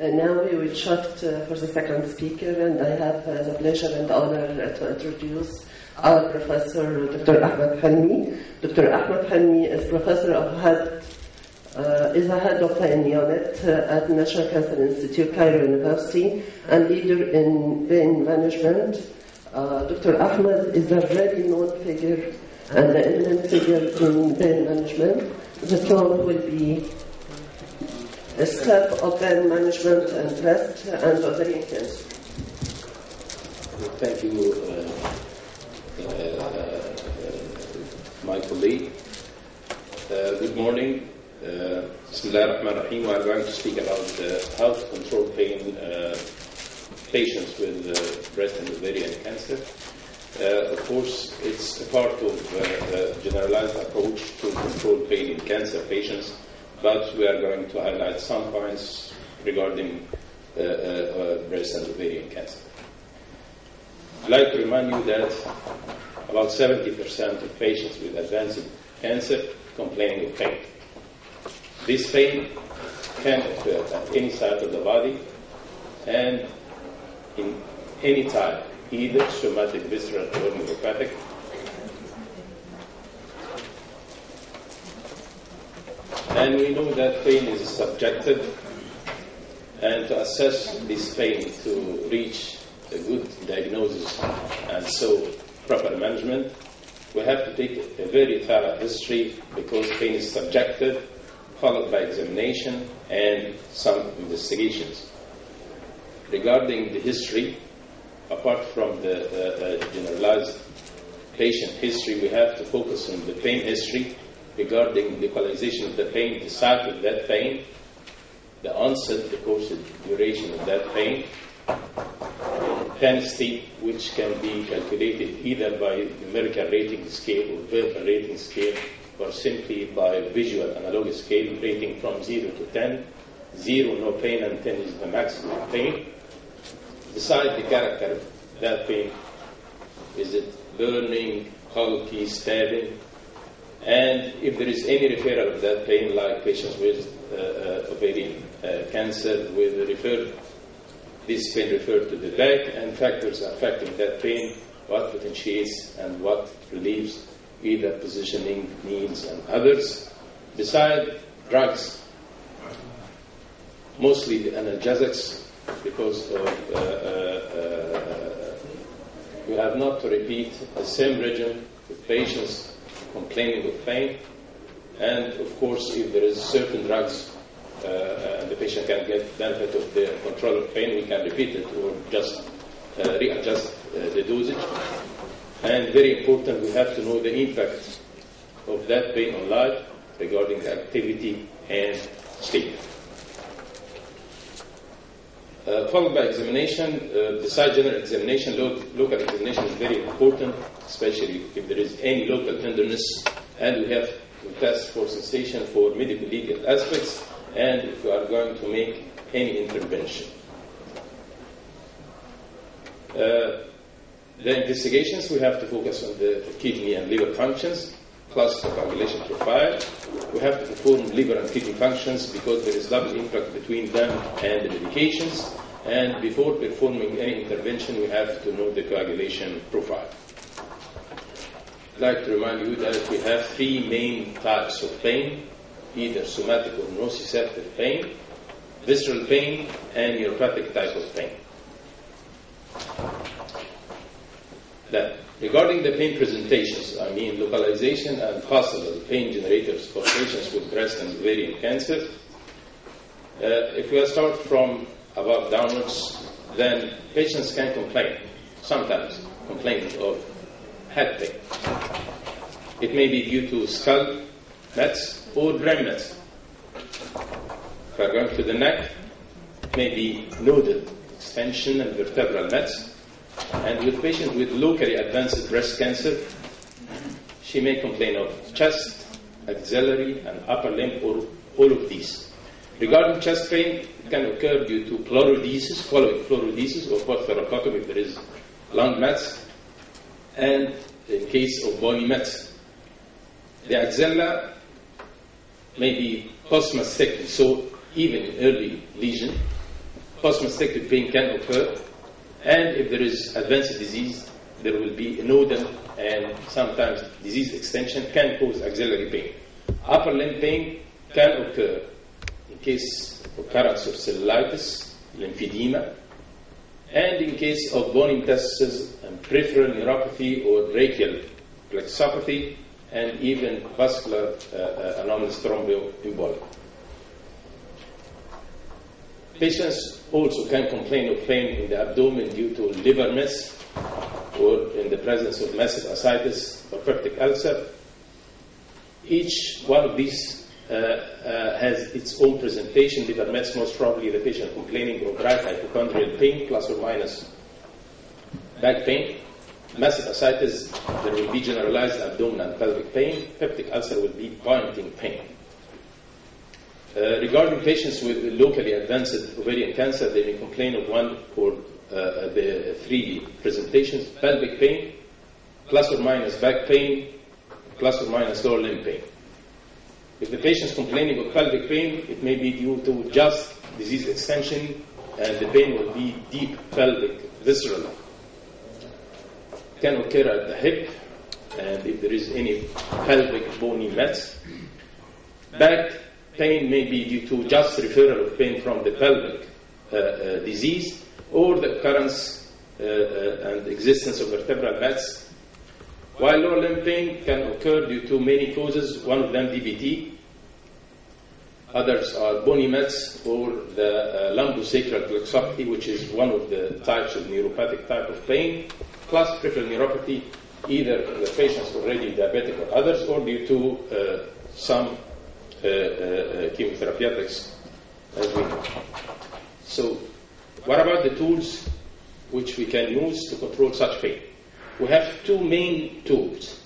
Now we will shift for the second speaker, and I have the pleasure and honor to introduce our Professor Dr. Ahmed Helmi. Dr. Ahmed Helmi is Professor of is a head of pain unit at National Cancer Institute, Cairo University, and leader in pain management. Dr. Ahmed is a very known figure and an eminent figure in pain management. The talk will be a step of pain management and breast and ovarian cancer. Thank you, my colleague. Good morning. Bismillah ar-Rahman ar-Rahim. I'm going to speak about how to control pain patients with breast and ovarian cancer. Of course, it's a part of a generalized approach to control pain in cancer patients, but we are going to highlight some points regarding breast and ovarian cancer. I'd like to remind you that about 70% of patients with advanced cancer complain of pain. This pain can occur at any site of the body and in any type, either somatic, visceral, or neuropathic. And we know that pain is subjective, and to assess this pain to reach a good diagnosis and so proper management, we have to take a very thorough history because pain is subjective, followed by examination and some investigations. Regarding the history, apart from the generalized patient history, we have to focus on the pain history regarding the localization of the pain, the site of that pain, the onset, the course and duration of that pain, intensity, which can be calculated either by numerical rating scale or verbal rating scale, or simply by visual analog scale rating from 0 to 10. 0, no pain, and 10 is the maximum pain. Decide the character of that pain. Is it burning, bulky, stabbing? And if there is any referral of that pain, like patients with ovarian cancer, this pain referred to the back, and factors affecting that pain, what potentiates and what relieves, either positioning, means, and others. Beside drugs, mostly the analgesics, because we have not to repeat the same regimen with patients complaining of pain. And of course, if there is certain drugs and the patient can get benefit of the control of pain, we can repeat it or just readjust the dosage. And very important, we have to know the impact of that pain on life regarding the activity and sleep. Followed by examination, besides general examination, local examination is very important, especially if there is any local tenderness, and we have to test for sensation for medical legal aspects, and if we are going to make any intervention. The investigations, we have to focus on the kidney and liver functions, plus the coagulation profile. We have to perform liver and kidney functions because there is double impact between them and the medications. And before performing any intervention, we have to know the coagulation profile. I'd like to remind you that we have 3 main types of pain, either somatic or nociceptive pain, visceral pain, and neuropathic type of pain. That regarding the pain presentations, I mean localization and possible pain generators for patients with breast and ovarian cancer, if we start from above downwards, then patients can complain, sometimes complain of head pain. It may be due to skull mets or brain mets. If we are going to the neck, it may be nodal extension and vertebral mets. And with patients with locally advanced breast cancer, she may complain of chest, axillary, and upper limb, or all of these. Regarding chest pain, it can occur due to pleurodesis, following pleurodesis, or post-thoracotomy if there is lung mets, and in case of bony mets. The axilla may be post-mastectomy, so even early lesion, post-mastectomy pain can occur, and if there is advanced disease, there will be a nodal, and sometimes disease extension can cause axillary pain. Upper limb pain can occur in case of occurrence of cellulitis, lymphedema, and in case of bone metastasis and peripheral neuropathy or brachial plexopathy, and even vascular anomalous thromboembolic. Patients also can complain of pain in the abdomen due to liver mets or in the presence of massive ascites or peptic ulcer. Each one of these has its own presentation. Liver mets, most probably the patient complaining of right hypochondrial pain plus or minus back pain. Massive ascites, there will be generalized abdominal and pelvic pain. Peptic ulcer will be pointing pain. Regarding patients with locally advanced ovarian cancer, they may complain of one or the three presentations: pelvic pain, plus or minus back pain, plus or minus lower limb pain. If the patient is complaining of pelvic pain, it may be due to just disease extension, and the pain will be deep pelvic, visceral. Can occur at the hip, and if there is any pelvic bony mets. Back pain may be due to just referral of pain from the pelvic disease, or the occurrence and existence of vertebral mets. While lower limb pain can occur due to many causes, one of them DVT, others are bony mets or the lumbosacral plexopathy, which is one of the types of neuropathic type of pain, plus peripheral neuropathy, either the patient's already diabetic or others, or due to some chemotherapeutics, as we know. So, what about the tools which we can use to control such pain? We have two main tools,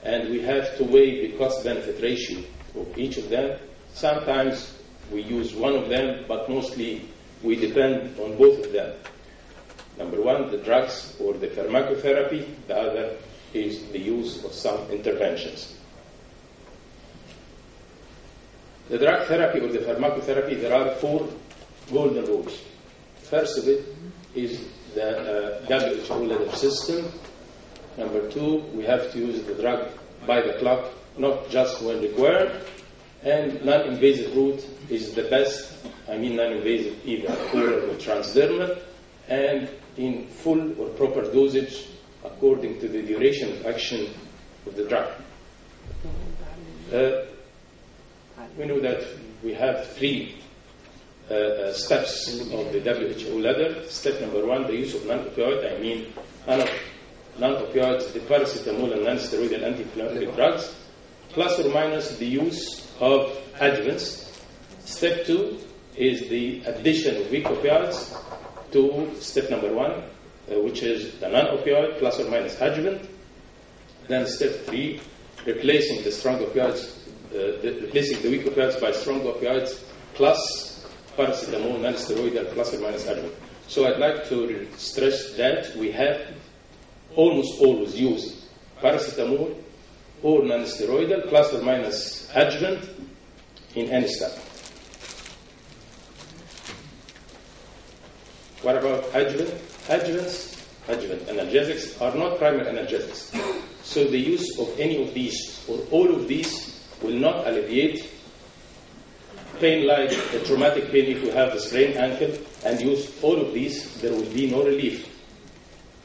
and we have to weigh the cost-benefit ratio of each of them. Sometimes we use one of them, but mostly we depend on both of them. Number one, the drugs or the pharmacotherapy. The other is the use of some interventions. The drug therapy or the pharmacotherapy, there are 4 golden rules. First of it is the WHO letter system. Number 2, we have to use the drug by the clock, not just when required. And non-invasive route is the best. I mean non-invasive, either oral or transdermal, and in full or proper dosage according to the duration of action of the drug. We know that we have 3 steps of the WHO ladder. Step number 1, the use of non-opioid. I mean non-opioids, the paracetamol and non-steroidal anti-inflammatory drugs, plus or minus the use of adjuvants. Step 2 is the addition of weak opioids to step number 1, which is the non-opioid plus or minus adjuvant. Then step 3, replacing the strong opioids, replacing the weak opioids by strong opioids plus paracetamol, non-steroidal plus or minus adjuvant. So I'd like to stress that we have almost always use paracetamol or non-steroidal plus or minus adjuvant in any study. What about adjuvant? Adjuvant analgesics are not primary analgesics. So the use of any of these or all of these will not alleviate pain like a traumatic pain if you have a sprained ankle, and use all of these, there will be no relief.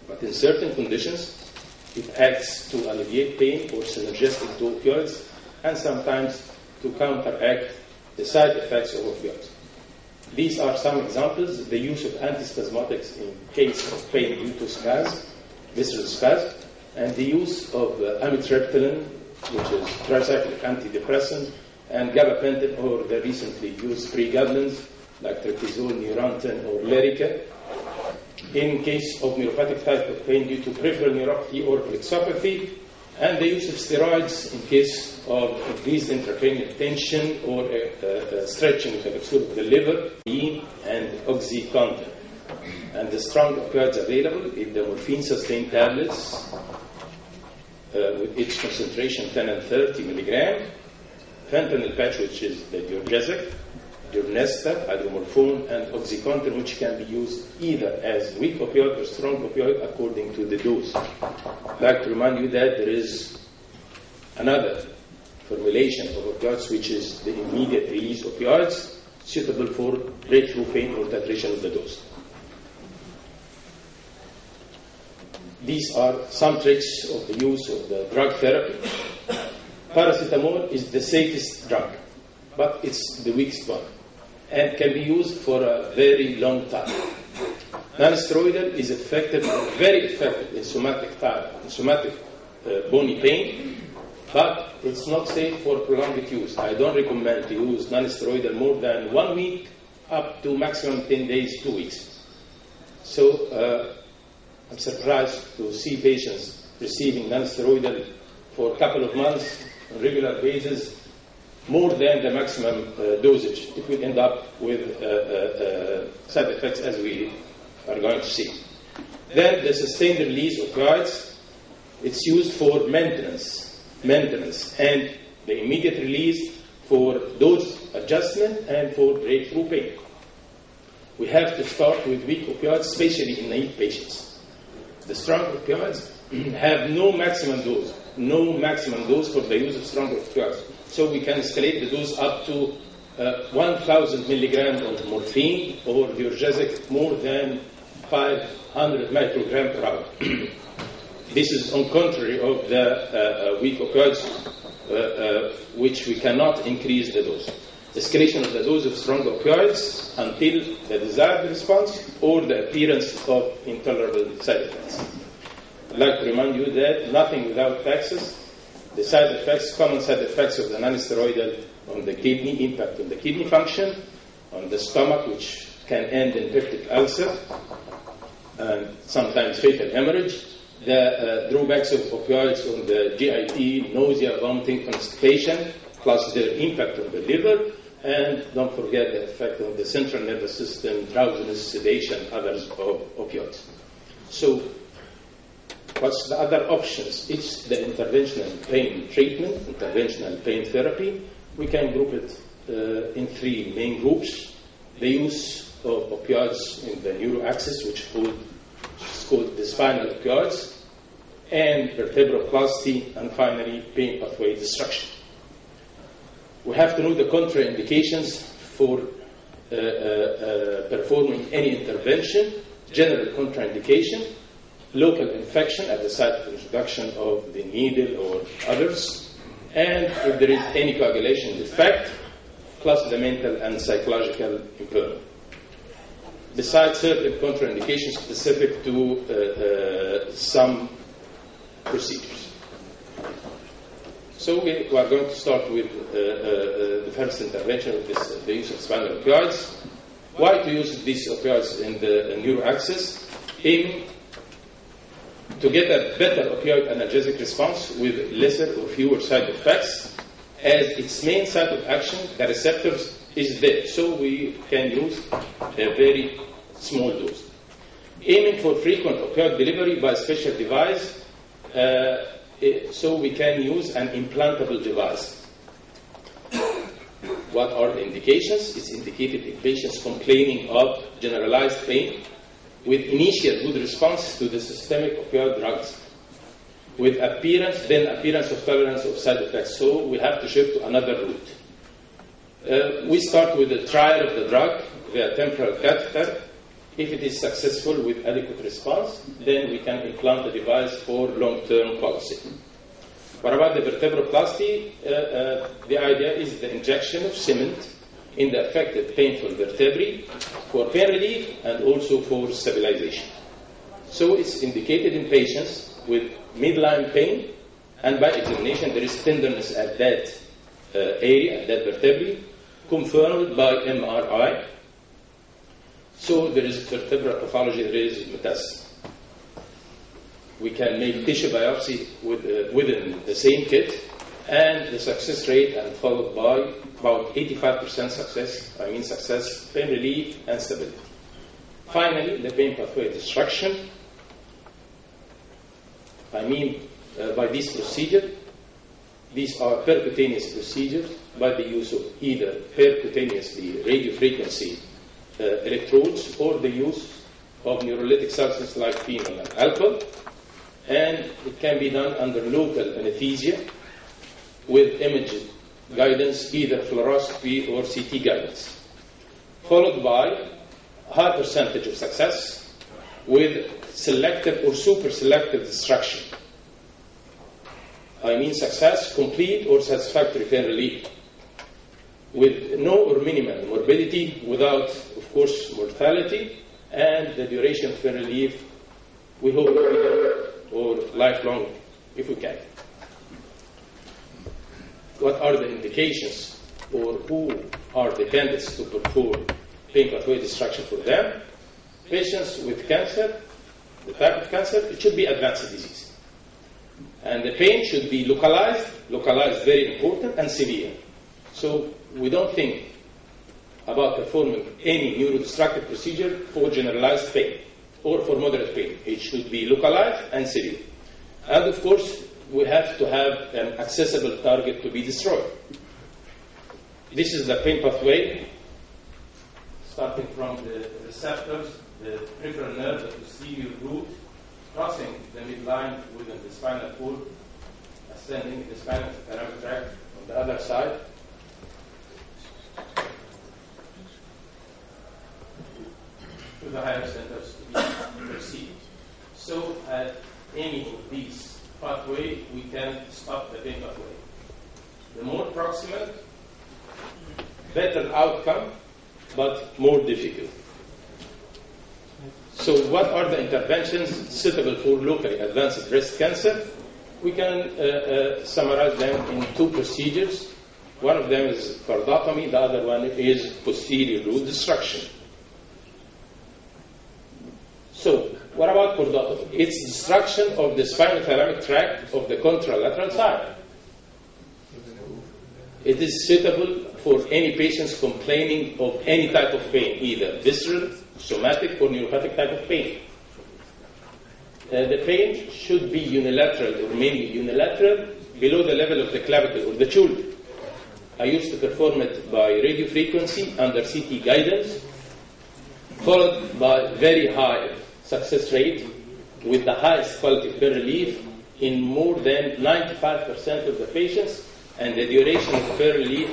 But in certain conditions, it acts to alleviate pain or synergistic to opioids, and sometimes to counteract the side effects of opioids. These are some examples: the use of antispasmodics in case of pain due to spasm, visceral spasm, and the use of amitriptyline, which is tricyclic antidepressant, and gabapentin, or the recently used pregabalins like tretizol, Neurontin, or Lyrica, in case of neuropathic type of pain due to peripheral neuropathy or plexopathy, and the use of steroids in case of increased intracranial tension or stretching of the liver, and OxyContin. And the strong opioids available is the morphine-sustained tablets with each concentration 10 and 30 milligram, fentanyl patch, which is the diurgesic, Durnestat, hydromorphone, and oxycontin, which can be used either as weak opioid or strong opioid according to the dose. I'd like to remind you that there is another formulation of opioids, which is the immediate release opioids, suitable for breakthrough pain or titration of the dose. These are some tricks of the use of the drug therapy. Paracetamol is the safest drug, but it's the weakest one and can be used for a very long time. Non-steroidal is effective, very effective in somatic bony pain, but it's not safe for prolonged use. I don't recommend to use non-steroidal more than 1 week up to maximum 10 days, 2 weeks. So I'm surprised to see patients receiving non-steroidal for a couple of months on a regular basis, more than the maximum dosage. It will end up with side effects as we are going to see. Then the sustained release opioids, it's used for maintenance, and the immediate release for dose adjustment and for breakthrough pain. We have to start with weak opioids, especially in naive patients. The strong opioids have no maximum dose for the use of strong opioids. So we can escalate the dose up to 1,000 milligrams of morphine or Diurgesic more than 500 micrograms per hour. This is on contrary of the weak opioids, which we cannot increase the dose. Escalation of the dose of strong opioids until the desired response or the appearance of intolerable side effects. I'd like to remind you that nothing without taxes. The side effects, common side effects of the non-steroidal on the kidney, impact on the kidney function, on the stomach, which can end in peptic ulcer, and sometimes fatal hemorrhage. The drawbacks of opioids on the GIT, nausea, vomiting, constipation, plus their impact on the liver, and don't forget the effect on the central nervous system, drowsiness, sedation, others of opioids. So, what's the other options? It's the interventional pain treatment, interventional pain therapy. We can group it in 3 main groups. The use of opioids in the neuroaxis, which is called the spinal opioids, and vertebroplasty, and finally pain pathway destruction. We have to know the contraindications for performing any intervention, general contraindication, local infection at the site of introduction of the needle or others, and if there is any coagulation defect, plus the mental and psychological impairment. Besides certain contraindications specific to some procedures. So we are going to start with the first intervention of the use of spinal opioids. Why to use these opioids in the neuroaxis? Aiming to get a better opioid analgesic response with lesser or fewer side effects, as its main site of action, the receptors, is there. So we can use a very small dose. Aiming for frequent opioid delivery by special device, so we can use an implantable device. What are the indications? It's indicated in patients complaining of generalized pain with initial good response to the systemic opioid drugs, with appearance of tolerance of side effects. So we have to shift to another route. We start with the trial of the drug via temporal catheter. If it is successful with adequate response, then we can implant the device for long-term policy. What about the vertebroplasty? The idea is the injection of cement in the affected painful vertebrae for pain relief and also for stabilization. So it's indicated in patients with midline pain, and by examination there is tenderness at that area, at that vertebrae, confirmed by MRI. So there is vertebral pathology, there is metastasis. We can make tissue biopsy within the same kit, and the success rate and followed by about 85% success, pain relief and stability. Finally, the pain pathway destruction. By this procedure, these are percutaneous procedures by the use of either percutaneously radiofrequency electrodes or the use of neurolytic substances like phenol and alcohol. And it can be done under local anesthesia with image guidance, either fluoroscopy or CT guidance, followed by high percentage of success with selective or super selective destruction. I mean success, complete or satisfactory pain relief, with no or minimal morbidity, without, of course, mortality, and the duration of pain relief, we hope to be done or lifelong if we can. What are the indications, or who are the candidates to perform pain pathway destruction for them? Patients with cancer, the type of cancer, it should be advanced disease. And the pain should be localized very important, and severe. So we don't think about performing any neurodestructive procedure for generalized pain or for moderate pain. It should be localized and severe. And of course, we have to have an accessible target to be destroyed. This is the pain pathway, starting from the receptors, the peripheral nerve, the posterior root, crossing the midline within the spinal cord, ascending the spinal thalamic tract on the other side, to the higher centers to be perceived. So at any of these pathway, we can stop the pain pathway. The more proximal, better outcome, but more difficult. So what are the interventions suitable for locally advanced breast cancer? We can summarize them in two procedures. One of them is cordotomy, the other one is posterior root destruction. So, what about cordotomy? It's destruction of the spinothalamic tract of the contralateral side. It is suitable for any patients complaining of any type of pain, either visceral, somatic, or neuropathic type of pain. The pain should be unilateral or mainly unilateral below the level of the clavicle or the shoulder. I used to perform it by radiofrequency under CT guidance, followed by very high success rate with the highest quality of pain relief in more than 95% of the patients, and the duration of pain relief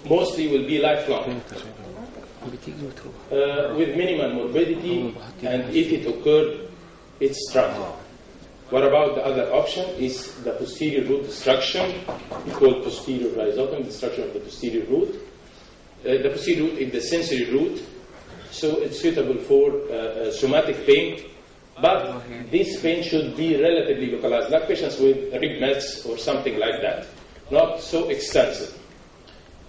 mostly will be lifelong, with minimal morbidity, and if it occurred, it's transient. What about the other option is the posterior root destruction, called posterior rhizotomy, destruction of the posterior root. The posterior root is the sensory root, so it's suitable for somatic pain, but this pain should be relatively localized, like patients with rib mets or something like that, not so extensive.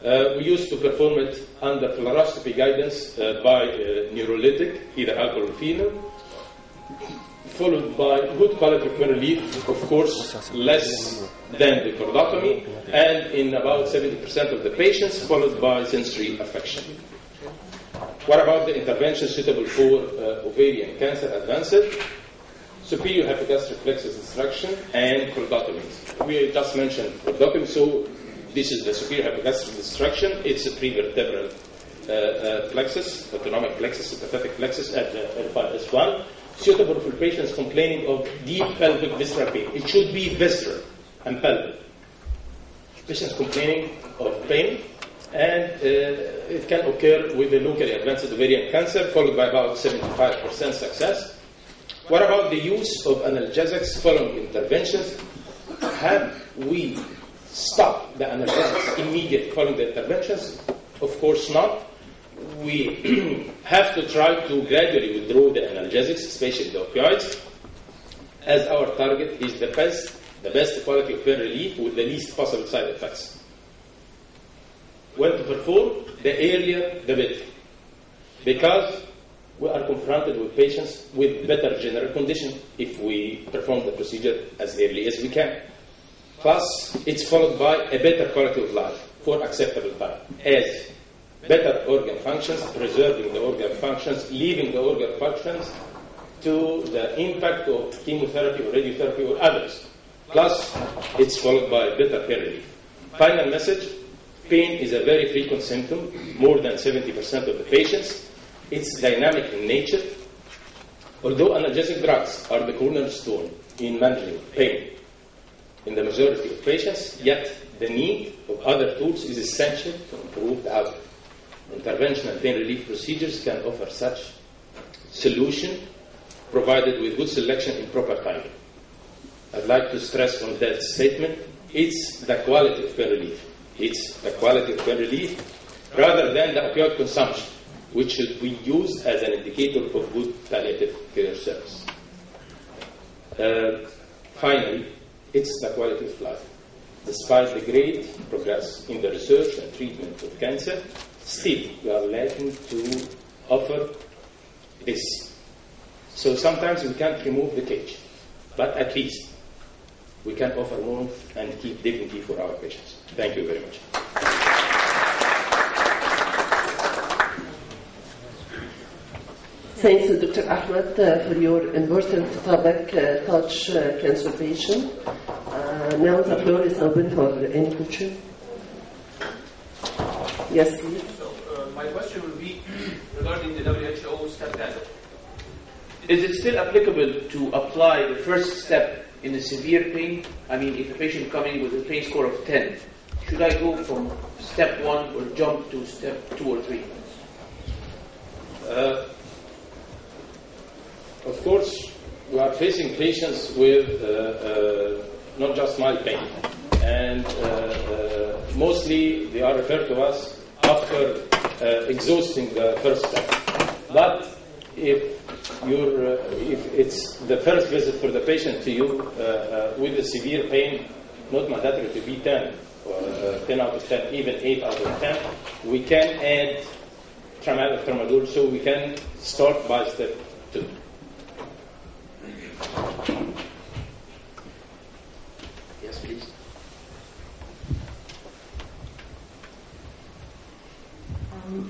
We used to perform it under fluoroscopy guidance by neurolytic, either alcohol or phenol, followed by good quality of pain relief, of course, less than the cordotomy, and in about 70% of the patients, followed by sensory affection. What about the intervention suitable for ovarian cancer advanced? Superior hypogastric plexus destruction and cordotomies. We just mentioned cordotomy, so this is the superior hypogastric destruction. It's a prevertebral plexus, autonomic plexus, sympathetic plexus at the L5S1, suitable for patients complaining of deep pelvic visceral pain. It should be visceral and pelvic. Patients complaining of pain, and it can occur with the locally advanced ovarian cancer, followed by about 75% success. What about the use of analgesics following interventions? Have we stopped the analgesics immediately following the interventions? Of course not. We have to try to gradually withdraw the analgesics, especially the opioids, as our target is the best quality of pain relief with the least possible side effects. When to perform, the earlier the better, because we are confronted with patients with better general condition if we perform the procedure as early as we can. Plus, it's followed by a better quality of life for acceptable time, as better organ functions, preserving the organ functions, leaving the organ functions to the impact of chemotherapy or radiotherapy or others. Plus, it's followed by better pain relief. Final message, pain is a very frequent symptom, more than 70% of the patients. It's dynamic in nature. Although analgesic drugs are the cornerstone in managing pain in the majority of patients, yet the need of other tools is essential to improve the outcome. Interventional pain relief procedures can offer such solution, provided with good selection in proper timing. I'd like to stress on that statement, it's the quality of pain relief. It's the quality of pain relief rather than the opioid consumption, which should be used as an indicator of good palliative care service. Finally, it's the quality of life. Despite the great progress in the research and treatment of cancer, still we are lacking to offer this. So sometimes we can't remove the cage, but at least we can offer warmth and keep dignity for our patients. Thank you very much. Thanks, Dr. Ahmed, for your important topic, touch cancer patient. Now the floor is open for any question. Yes, please. So my question would be regarding the WHO step test. Is it still applicable to apply the first step in the severe pain? I mean, if a patient coming with a pain score of 10, should I go from step 1 or jump to step 2 or 3? Of course, we are facing patients with not just mild pain, and mostly they are referred to us after exhausting the first step. But if it's the first visit for the patient to you with a severe pain, not mandatory to be 10, or 10 out of 10, even 8 out of 10, we can add tramadol, so we can start by step 2. Yes, please.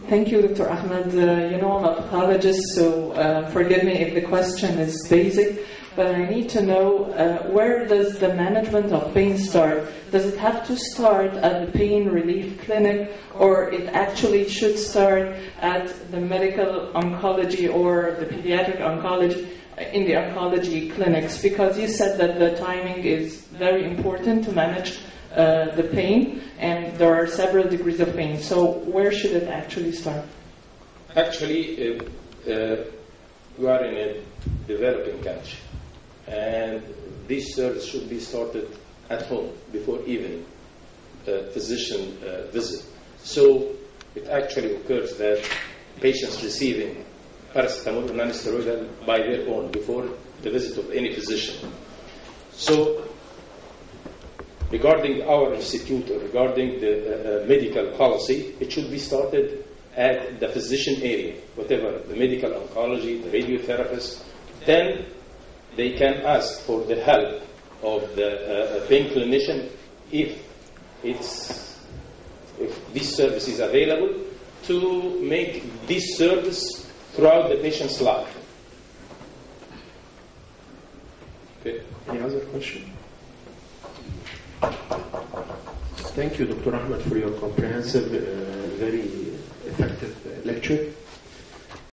Thank you, Dr. Ahmed. I'm a pathologist, so forgive me if the question is basic, but I need to know where does the management of pain start? Does it have to start at the pain relief clinic, or it actually should start at the medical oncology or the pediatric oncology in the oncology clinics? Because you said that the timing is very important to manage the pain, and there are several degrees of pain. So where should it actually start? Actually, we are in a developing country, and this service should be started at home before even physician visit. So it actually occurs that patients receiving paracetamol or non-steroidal by their own before the visit of any physician. So regarding our institute, or regarding the medical policy, it should be started at the physician area, whatever, the medical oncology, the radiotherapist. Then they can ask for the help of the pain clinician if this service is available, to make this service throughout the patient's life. Okay. Any other question? Thank you, Dr. Ahmed, for your comprehensive, very effective lecture.